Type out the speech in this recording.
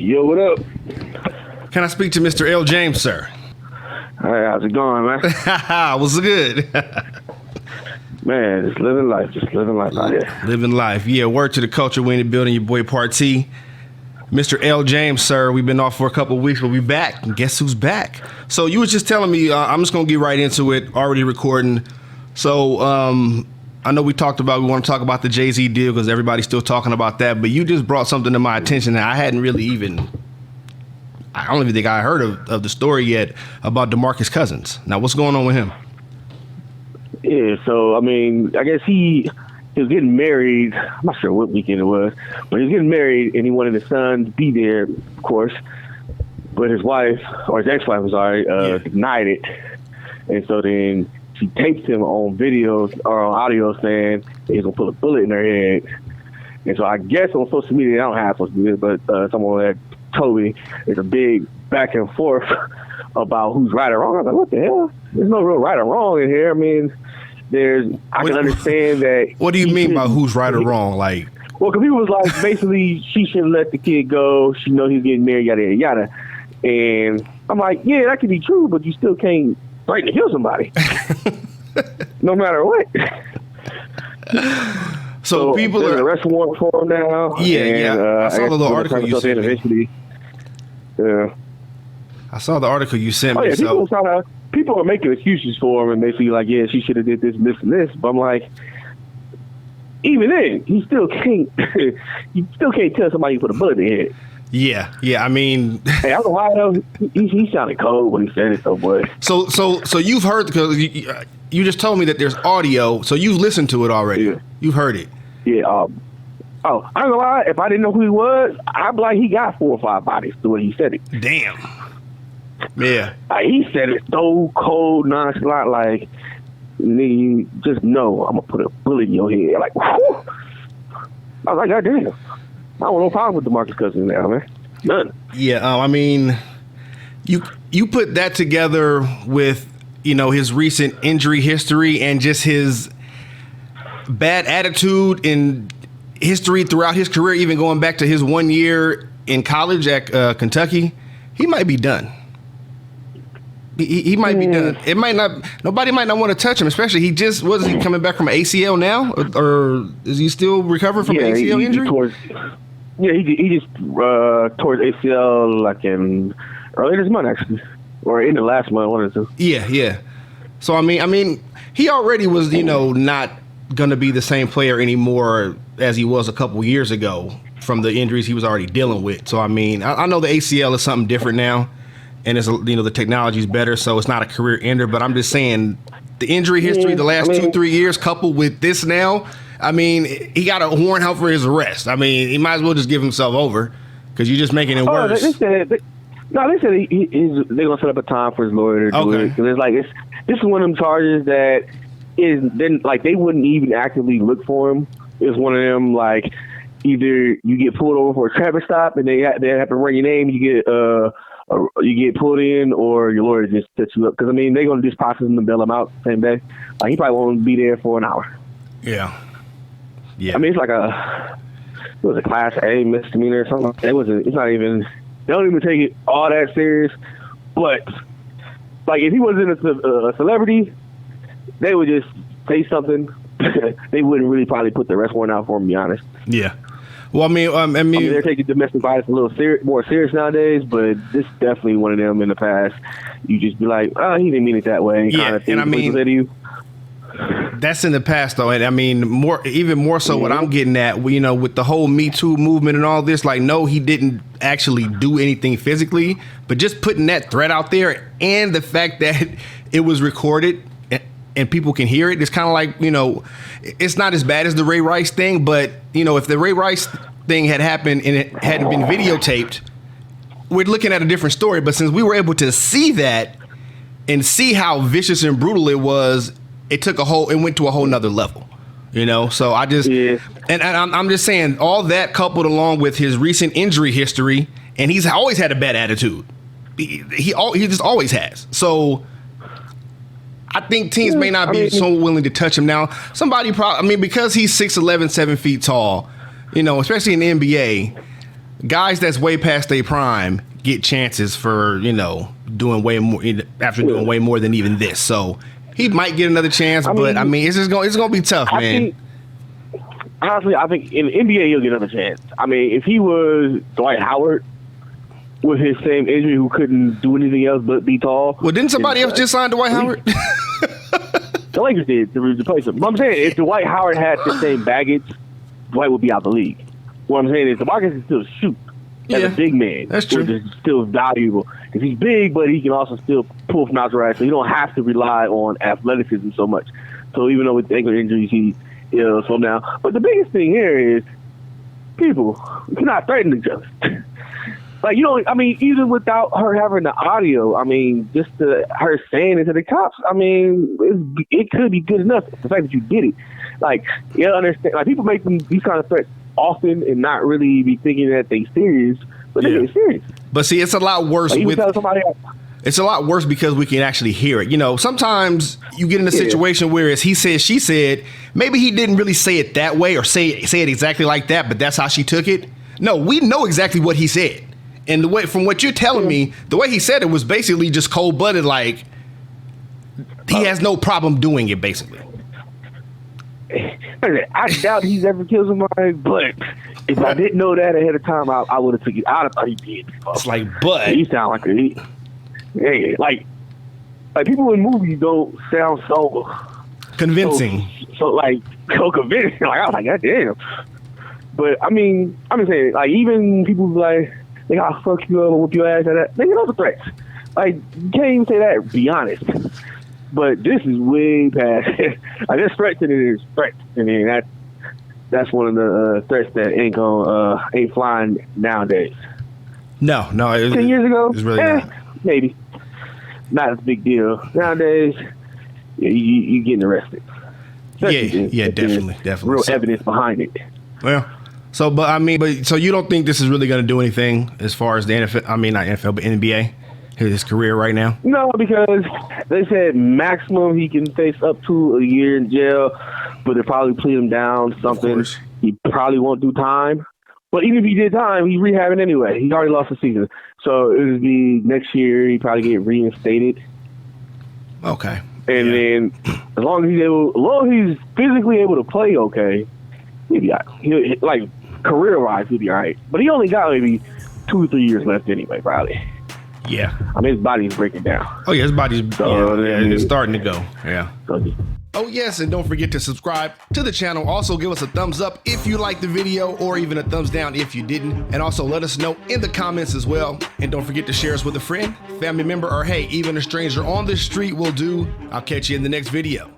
Yo, what up? Can I speak to Mr. L. James, sir? Hey, how's it going, man? What's good? Man, just living life out here. Living life. Yeah, word to the culture. We in the building, your boy Partee. Mr. L. James, sir. We've been off for a couple of weeks, but we back. And guess who's back? So you was just telling me, I'm just going to get right into it, already recording. So I know we want to talk about the Jay-Z deal because everybody's still talking about that, but you just brought something to my attention that I hadn't really I don't even think I heard of the story yet about DeMarcus Cousins. Now, what's going on with him? Yeah, so, I mean, I guess he was getting married. I'm not sure what weekend it was, but he was getting married, and he wanted his son to be there, of course. But his wife, or his ex-wife, I'm sorry, denied it. And so then she taped him on videos or on audio saying he's going to put a bullet in her head. And so I guess on social media, I don't have social media, but someone had told me there's a big back and forth about who's right or wrong. I was like, what the hell? There's no real right or wrong in here. I mean, I can understand that. What do you mean by who's right or wrong? Like, well, because he was like, basically, she shouldn't let the kid go. She know he's getting married, yada, yada, yada. And I'm like, yeah, that could be true, but you still can't threaten to kill somebody. No matter what. So people are arrest warrant for him now. Yeah. I saw the little article you sent me. Yeah. I saw the article you sent me. People are making excuses for him, and they feel like, yeah, she should have did this, this, and this. But I'm like, even then, he still can't. You still can't tell somebody you put a bullet in the head. Yeah. I mean, hey, I don't know why though. He sounded cold when he said it, though, boy. So you've heard, because you just told me that there's audio, so you've listened to it already. Yeah. You've heard it. Yeah. I don't know why. If I didn't know who he was, I'd be like, he got 4 or 5 bodies the way he said it. Damn. Yeah. He said it so cold, nonchalant, like, you just know I'm going to put a bullet in your head. Like, whew. I was like, God damn. I don't no problem with DeMarcus Cousins now, man. None. Yeah, I mean, you put that together with, his recent injury history and just his bad attitude and history throughout his career, even going back to his 1 year in college at Kentucky, he might be done. He might be done. Nobody might not want to touch him, especially he coming back from an ACL now? Or is he still recovering from an ACL injury? He just tore his ACL like in earlier this month, actually. Or in the last month, one or two. Yeah. So, I mean, he already was, not going to be the same player anymore as he was a couple years ago from the injuries he was already dealing with. So, I mean, I know the ACL is something different now. And it's, the technology is better, so it's not a career ender. But I'm just saying, the injury history the last 2-3 years, coupled with this now, I mean, he got a warrant out for his arrest. I mean, he might as well just give himself over because you're just making it worse. They said they're gonna set up a time for his lawyer to do it. Because it's like this is one of them charges that is then like they wouldn't even actively look for him. It's one of them like either you get pulled over for a traffic stop and they have to run your name, you get pulled in, or your lawyer just sets you up. Because, I mean, they're going to just process him and bail him out the same day. Like, he probably won't be there for an hour. Yeah. I mean, it's like it was a Class A misdemeanor or something. It's not even, they don't even take it all that serious. But, like, if he wasn't a celebrity, they would just say something. They wouldn't really probably put the arrest warrant out for him, to be honest. Yeah. Well, I mean, they're taking domestic violence a little more serious nowadays, but this is definitely one of them in the past. You just be like, oh, he didn't mean it that way. Yeah, kind of thing. And I mean, that's in the past, though. And I mean, even more so what I'm getting at, with the whole Me Too movement and all this, like, no, he didn't actually do anything physically, but just putting that threat out there and the fact that it was recorded and people can hear it. It's kind of like, it's not as bad as the Ray Rice thing, but, if the Ray Rice thing had happened and it hadn't been videotaped, we're looking at a different story. But since we were able to see that and see how vicious and brutal it was, it went to a whole nother level, So I just, and I'm just saying all that coupled along with his recent injury history, and he's always had a bad attitude. He just always has. So I think teams may not be so willing to touch him now. Somebody because he's 6'11", 7 feet tall, especially in the NBA, guys that's way past their prime get chances for, doing way more after doing way more than even this. So he might get another chance, but I mean, it's gonna be tough, man. Honestly, I think in the NBA he'll get another chance. I mean, if he was Dwight Howard with his same injury who couldn't do anything else but be tall. Well, didn't somebody else just sign Dwight Howard? The Lakers did to replace him. But I'm saying, if Dwight Howard had the same baggage, Dwight would be out the league. What I'm saying is DeMarcus can still shoot as a big man. That's true. Which is still valuable. Because he's big, but he can also still pull from outside, so you don't have to rely on athleticism so much. So even though with ankle injuries, he slow down. But the biggest thing here is people cannot threaten each other. Like, even without her having the audio, just her saying it to the cops, it could be good enough. The fact that you did it. Like, you understand, like, people make these kind of threats often and not really be thinking that they serious, but they get serious. But see, it's a lot worse it's a lot worse because we can actually hear it. Sometimes you get in a situation where it's he said, she said, maybe he didn't really say it that way or say it exactly like that, but that's how she took it. No, we know exactly what he said. And the way, from what you're telling me, the way he said it was basically just cold-blooded, like he has no problem doing it, basically. I doubt he's ever killed somebody, but if I didn't know that ahead of time, I would have took it. I'd have thought he did. It's like, but he sound like like people in movies don't sound so convincing. So convincing. Like, I was like, God damn. But I'm just saying, like, even people like, I'll fuck you up or whoop your ass and that. They get other threats. Like, you can't even say that, be honest. But this is way past. Like, this threatening is threats. That's one of the threats that ain't flying nowadays. No. 10 years ago, it's really not. Maybe. Not as big deal. Nowadays, you getting arrested. Yeah, definitely. Real evidence behind it. Well, so you don't think this is really going to do anything as far as the NFL? I mean, not NFL, but NBA, his career right now? No, because they said maximum he can face up to a year in jail, but they'll probably plead him down something. He probably won't do time. But even if he did time, he's rehabbing anyway. He already lost the season. So it would be next year, he probably get reinstated. Okay. And then as long as he's physically able to play okay, he'll be all right. Like, career-wise, he'll be all right. But he only got maybe 2 or 3 years left anyway, probably. Yeah. His body's breaking down. Oh, yeah, his body's it's starting to go. Yeah. So, oh, yes, and don't forget to subscribe to the channel. Also, give us a thumbs up if you liked the video, or even a thumbs down if you didn't. And also let us know in the comments as well. And don't forget to share us with a friend, family member, or hey, even a stranger on the street will do. I'll catch you in the next video.